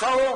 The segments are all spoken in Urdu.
800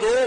2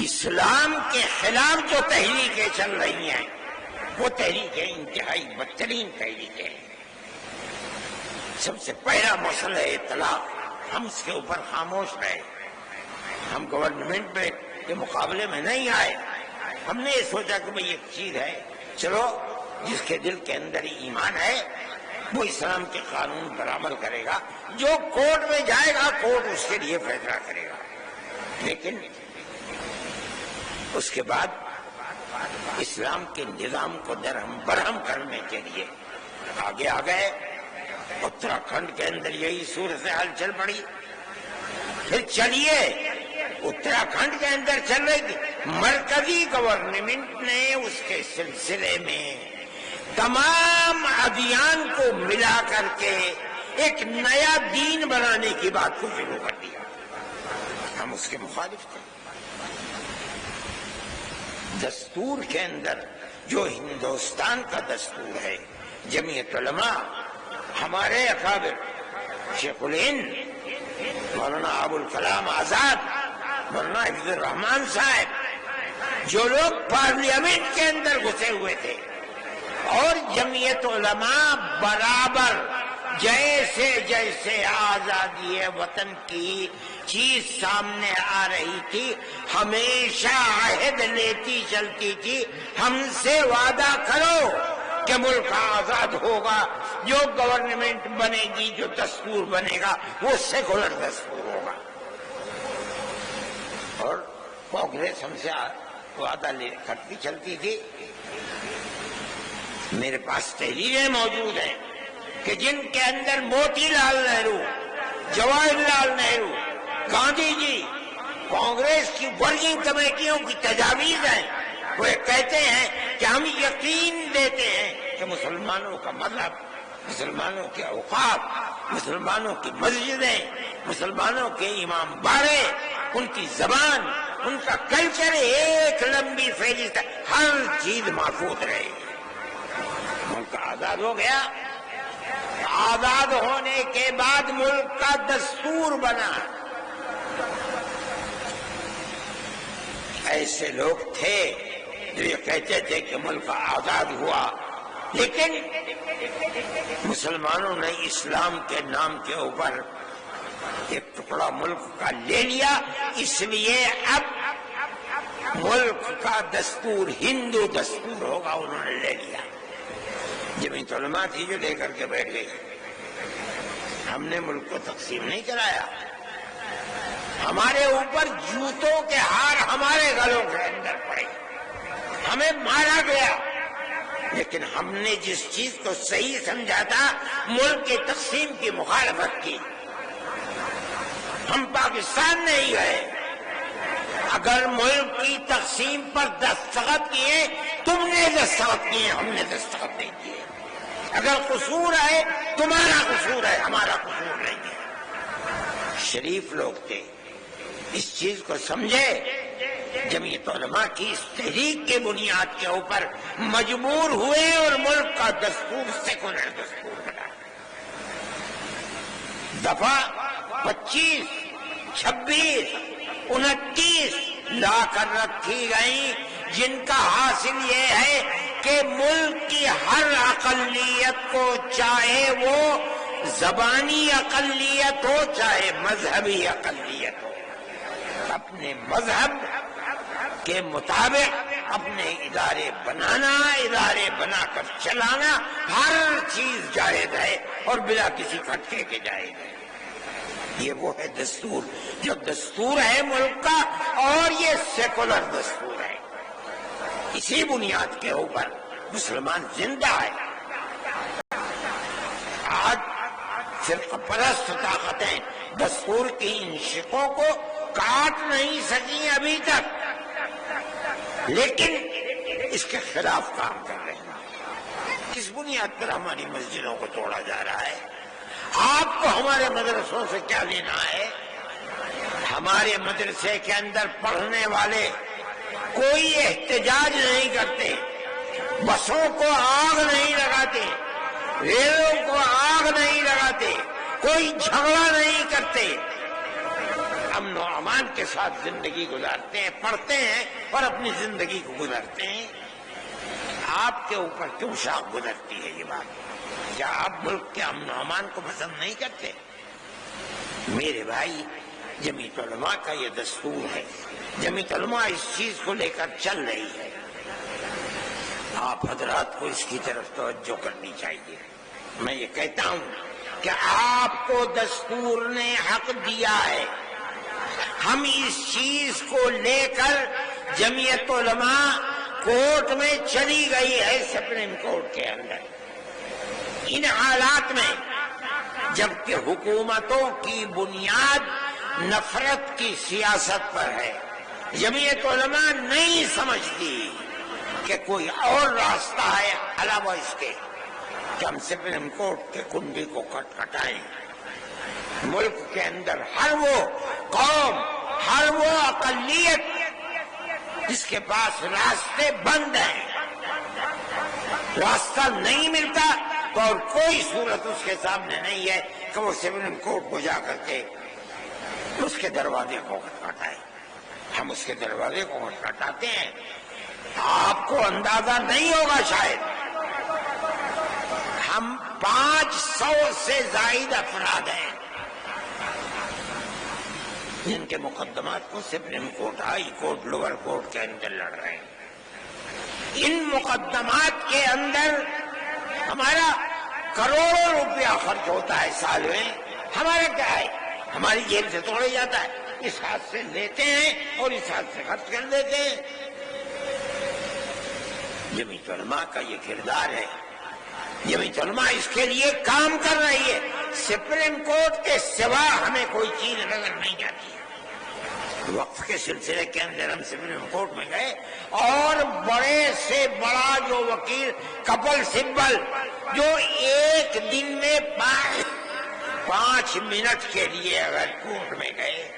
اسلام کے خلاف جو تحریکیں چل رہی ہیں وہ تحریکیں انتہائی بدترین تحریکیں ہیں. سب سے پہلا مسئلہ ہے طلاق. ہم اس کے اوپر خاموش رہے. ہم گورنمنٹ میں کے مقابلے میں نہیں آئے. ہم نے یہ سوچا کہ بھئی ایک چیز ہے، چلو جس کے دل کے اندر ایمان ہے وہ اسلام کے قانون پر عمل کرے گا. جو کورٹ میں جائے گا کورٹ اس کے لیے فیصلہ کرے گا. لیکن اس کے بعد اسلام کے نظام کو درہم برہم کرنے کے لیے آگے آ گئے. اتراکھنڈ کے اندر یہی صورتحال چل پڑی. پھر چلیے اتراکھنڈ کے اندر چل رہی تھی. مرکزی گورنمنٹ نے اس کے سلسلے میں تمام ادیان کو ملا کر کے ایک نیا دین بنانے کی بات کو شروع کر دیا. ہم اس کے مخالف تھے. دستور کے اندر جو ہندوستان کا دستور ہے، جمعیت علماء، ہمارے اکابر شیخ الہند مولانا ابوالکلام آزاد، مولانا حفیظ الرحمان صاحب، جو لوگ پارلیمنٹ کے اندر گھسے ہوئے تھے، اور جمعیت علماء برابر جیسے جیسے آزادی وطن کی چیز سامنے آ رہی تھی ہمیشہ عہد لیتی چلتی تھی، ہم سے وعدہ کرو کہ ملک آزاد ہوگا، جو گورنمنٹ بنے گی، جو دستور بنے گا وہ سیکولر دستور ہوگا. اور کانگریس ہم سے وعدہ لے کرتی چلتی تھی. میرے پاس تحریریں موجود ہیں کہ جن کے اندر موتی لال نہرو، جواہر لال نہرو، گاندھی جی، کانگریس کی ورکنگ کمیٹیوں کی تجاویز ہیں. وہ کہتے ہیں کہ ہم یقین دیتے ہیں کہ مسلمانوں کا مذہب، مسلمانوں کے اوقاف، مسلمانوں کی مسجدیں، مسلمانوں کے امام باڑے، ان کی زبان، ان کا کلچر ایک لمبی فہرست، ہر چیز محفوظ رہے. ملک آزاد ہو گیا. آزاد ہونے کے بعد ملک کا دستور بنا. ایسے لوگ تھے جو یہ کہتے تھے کہ ملک آزاد ہوا، لیکن مسلمانوں نے اسلام کے نام کے اوپر ایک ٹکڑا ملک کا لے لیا. اس لیے اب ملک کا دستور ہندو دستور ہوگا، انہوں نے لے لیا. جمعیت علماء تھی جو لے کر کے بیٹھ گئی. ہم نے ملک کو تقسیم نہیں کرایا. ہمارے اوپر جوتوں کے ہار ہمارے گلوں کے اندر پڑے، ہمیں مارا گیا. لیکن ہم نے جس چیز کو صحیح سمجھا تھا، ملک کی تقسیم کی مخالفت کی. ہم پاکستان نہیں گئے. اگر ملک کی تقسیم پر دستخط کیے، تم نے دستخط کیے، ہم نے دستخط نہیں کیے. اگر قصور ہے تمہارا قصور ہے، ہمارا قصور نہیں ہے. شریف لوگ تھے، اس چیز کو سمجھے. جمعیت علماء کی اس تحریک کے بنیاد کے اوپر مجبور ہوئے اور ملک کا دستور سیکولر دستور بنا. دفعہ 25، 26، 29 لا کر رکھی گئی، جن کا حاصل یہ ہے کہ ملک کی ہر اقلیت کو، چاہے وہ زبانی اقلیت ہو چاہے مذہبی اقلیت ہو، اپنے مذہب کے مطابق اپنے ادارے بنانا، ادارے بنا کر چلانا، ہر چیز جائز ہے اور بلا کسی کھٹکے کے جائز ہے. یہ وہ ہے دستور، جو دستور ہے ملک کا، اور یہ سیکولر دستور ہے. اسی بنیاد کے اوپر مسلمان زندہ ہے. آج فرقہ پرست طاقتیں دستور کی ان شقوں کو کاٹ نہیں سکی ابھی تک، لیکن اس کے خلاف کام کر رہے ہیں. کس بنیاد پر ہماری مسجدوں کو توڑا جا رہا ہے؟ آپ کو ہمارے مدرسوں سے کیا لینا ہے؟ ہمارے مدرسے کے اندر پڑھنے والے کوئی احتجاج نہیں کرتے، بسوں کو آگ نہیں لگاتے، ریلوں کو آگ نہیں لگاتے، کوئی جھگڑا نہیں کرتے. امن و امان کے ساتھ زندگی گزارتے ہیں، پڑھتے ہیں اور اپنی زندگی کو گزارتے ہیں۔ آپ کے اوپر کیوں شاخ گزرتی ہے یہ بات؟ کیا آپ ملک کے امن و امان کو پسند نہیں کرتے؟ میرے بھائی، جمعیت علماء کا یہ دستور ہے، جمعیت علماء اس چیز کو لے کر چل رہی ہے، آپ حضرات کو اس کی طرف توجہ کرنی چاہیے۔ میں یہ کہتا ہوں کہ آپ کو دستور نے حق دیا ہے، ہم اس چیز کو لے کر جمعیت علماء کورٹ میں چلی گئی ہے، سپریم کورٹ کے اندر، ان حالات میں جبکہ حکومتوں کی بنیاد نفرت کی سیاست پر ہے، جمعیت علماء نہیں سمجھتی کہ کوئی اور راستہ ہے علاوہ اس کے کہ ہم سپریم کورٹ کے کنڈی کو کھٹکھٹائیں۔ ملک کے اندر ہر وہ قوم، ہر وہ اقلیت جس کے پاس راستے بند ہیں، راستہ نہیں ملتا تو اور کوئی صورت اس کے سامنے نہیں ہے کہ وہ سپریم کورٹ کو جا کر کے اس کے دروازے کو کھٹکھٹائے۔ ہم اس کے دروازے کو کھٹکھٹاتے ہیں۔ آپ کو اندازہ نہیں ہوگا شاید، ہم 500 سے زائد افراد ہیں جن کے مقدمات کو supreme court, high court, lower court کے اندر لڑ رہے ہیں۔ ان مقدمات کے اندر ہمارا کروڑوں روپیہ خرچ ہوتا ہے سال میں، ہمارا کیا ہے؟ ہماری جیب سے توڑے جاتا ہے، اس ہاتھ سے لیتے ہیں اور اس ہاتھ سے خرچ کر دیتے ہیں۔ جمعیت علماء کا یہ کردار ہے، جمعیت علماء اس کے لیے کام کر رہی ہے۔ سپریم کورٹ کے سوا ہمیں کوئی چیز نظر نہیں جاتی۔ وقف کے سلسلے کے اندر ہم سپریم کورٹ میں گئے اور بڑے سے بڑا جو وکیل کپل سبل جو ایک دن میں 5 منٹ کے لیے اگر کورٹ میں گئے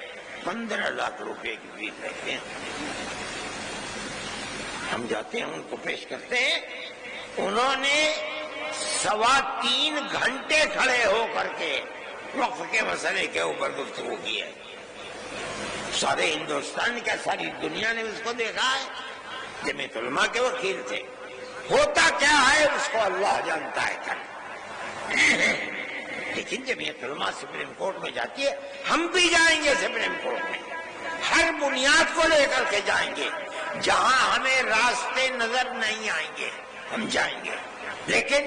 15 لاکھ روپے کی فیس لیتے ہیں۔ ہم جاتے ہیں، ان کو پیش کرتے ہیں، انہوں نے 3.25 گھنٹے کھڑے ہو کر کے وقف کے مسئلے کے اوپر گفتگو کی ہے۔ سارے ہندوستان کا، ساری دنیا نے اس کو دیکھا ہے۔ جمعیت علماء کے وکیل تھے۔ ہوتا کیا ہے اس کو اللہ جانتا ہے کر، لیکن جمعیت علماء سپریم کورٹ میں جاتی ہے، ہم بھی جائیں گے سپریم کورٹ میں، ہر بنیاد کو لے کر کے جائیں گے، جہاں ہمیں راستے نظر نہیں آئیں گے ہم جائیں گے۔ لیکن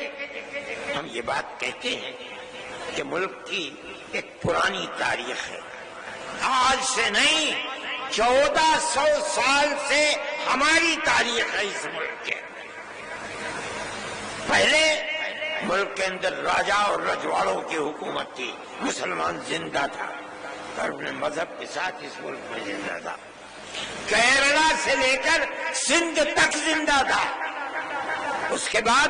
ہم یہ بات کہتے ہیں کہ ملک کی ایک پرانی تاریخ ہے، آج سے نہیں 1400 سال سے ہماری تاریخ ہے اس ملک کے۔ پہلے ملک کے اندر راجا اور رجواڑوں کی حکومت تھی، مسلمان زندہ تھا اور اپنے مذہب کے ساتھ اس ملک میں زندہ تھا، کیرلا سے لے کر سندھ تک زندہ تھا۔ اس کے بعد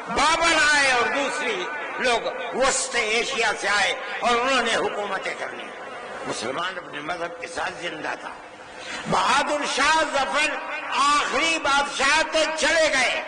بابر آئے اور دوسری لوگ وسط ایشیا سے آئے اور انہوں نے حکومتیں کر لی، مسلمان اپنے مذہب کے ساتھ زندہ تھا۔ بہادر شاہ ظفر آخری بادشاہ تھے، چلے گئے۔